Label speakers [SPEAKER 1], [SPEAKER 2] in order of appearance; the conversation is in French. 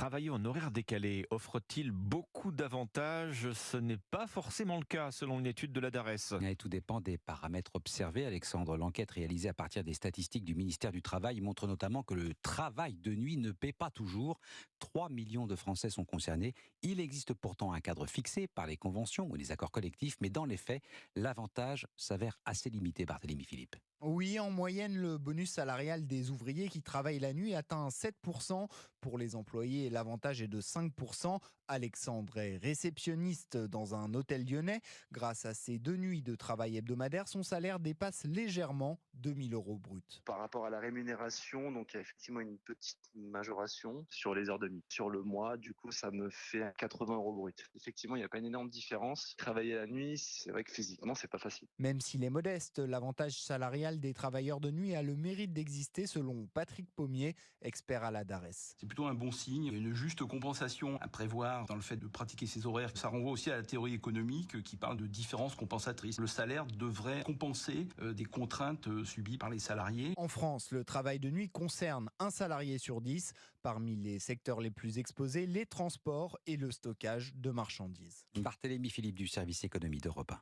[SPEAKER 1] Travailler en horaire décalé offre-t-il beaucoup d'avantages? Ce n'est pas forcément le cas selon une étude de la DARES.
[SPEAKER 2] Et tout dépend des paramètres observés, Alexandre. L'enquête réalisée à partir des statistiques du ministère du Travail montre notamment que le travail de nuit ne paie pas toujours. 3 millions de Français sont concernés. Il existe pourtant un cadre fixé par les conventions ou les accords collectifs, mais dans les faits, l'avantage s'avère assez limité, Barthélémy Philippe.
[SPEAKER 3] Oui, en moyenne, le bonus salarial des ouvriers qui travaillent la nuit atteint 7%. Pour les employés, l'avantage est de 5%. Alexandre est réceptionniste dans un hôtel lyonnais. Grâce à ses 2 nuits de travail hebdomadaire, son salaire dépasse légèrement 2000 euros bruts.
[SPEAKER 4] Par rapport à la rémunération, donc il y a effectivement une petite majoration sur les heures de nuit. Sur le mois, du coup, ça me fait 80 euros brut. Effectivement, il n'y a pas une énorme différence. Travailler la nuit, c'est vrai que physiquement, c'est pas facile.
[SPEAKER 3] Même s'il est modeste, l'avantage salarial des travailleurs de nuit a le mérite d'exister selon Patrick Pommier, expert à la DARES.
[SPEAKER 5] C'est plutôt un bon signe. Il y a une juste compensation à prévoir dans le fait de pratiquer ces horaires. Ça renvoie aussi à la théorie économique qui parle de différences compensatrices. Le salaire devrait compenser des contraintes subies par les salariés.
[SPEAKER 3] En France, le travail de nuit concerne un salarié sur 10. Parmi les secteurs les plus exposés, les transports et le stockage de marchandises.
[SPEAKER 2] Barthélémy Philippe du service économie d'Europe 1.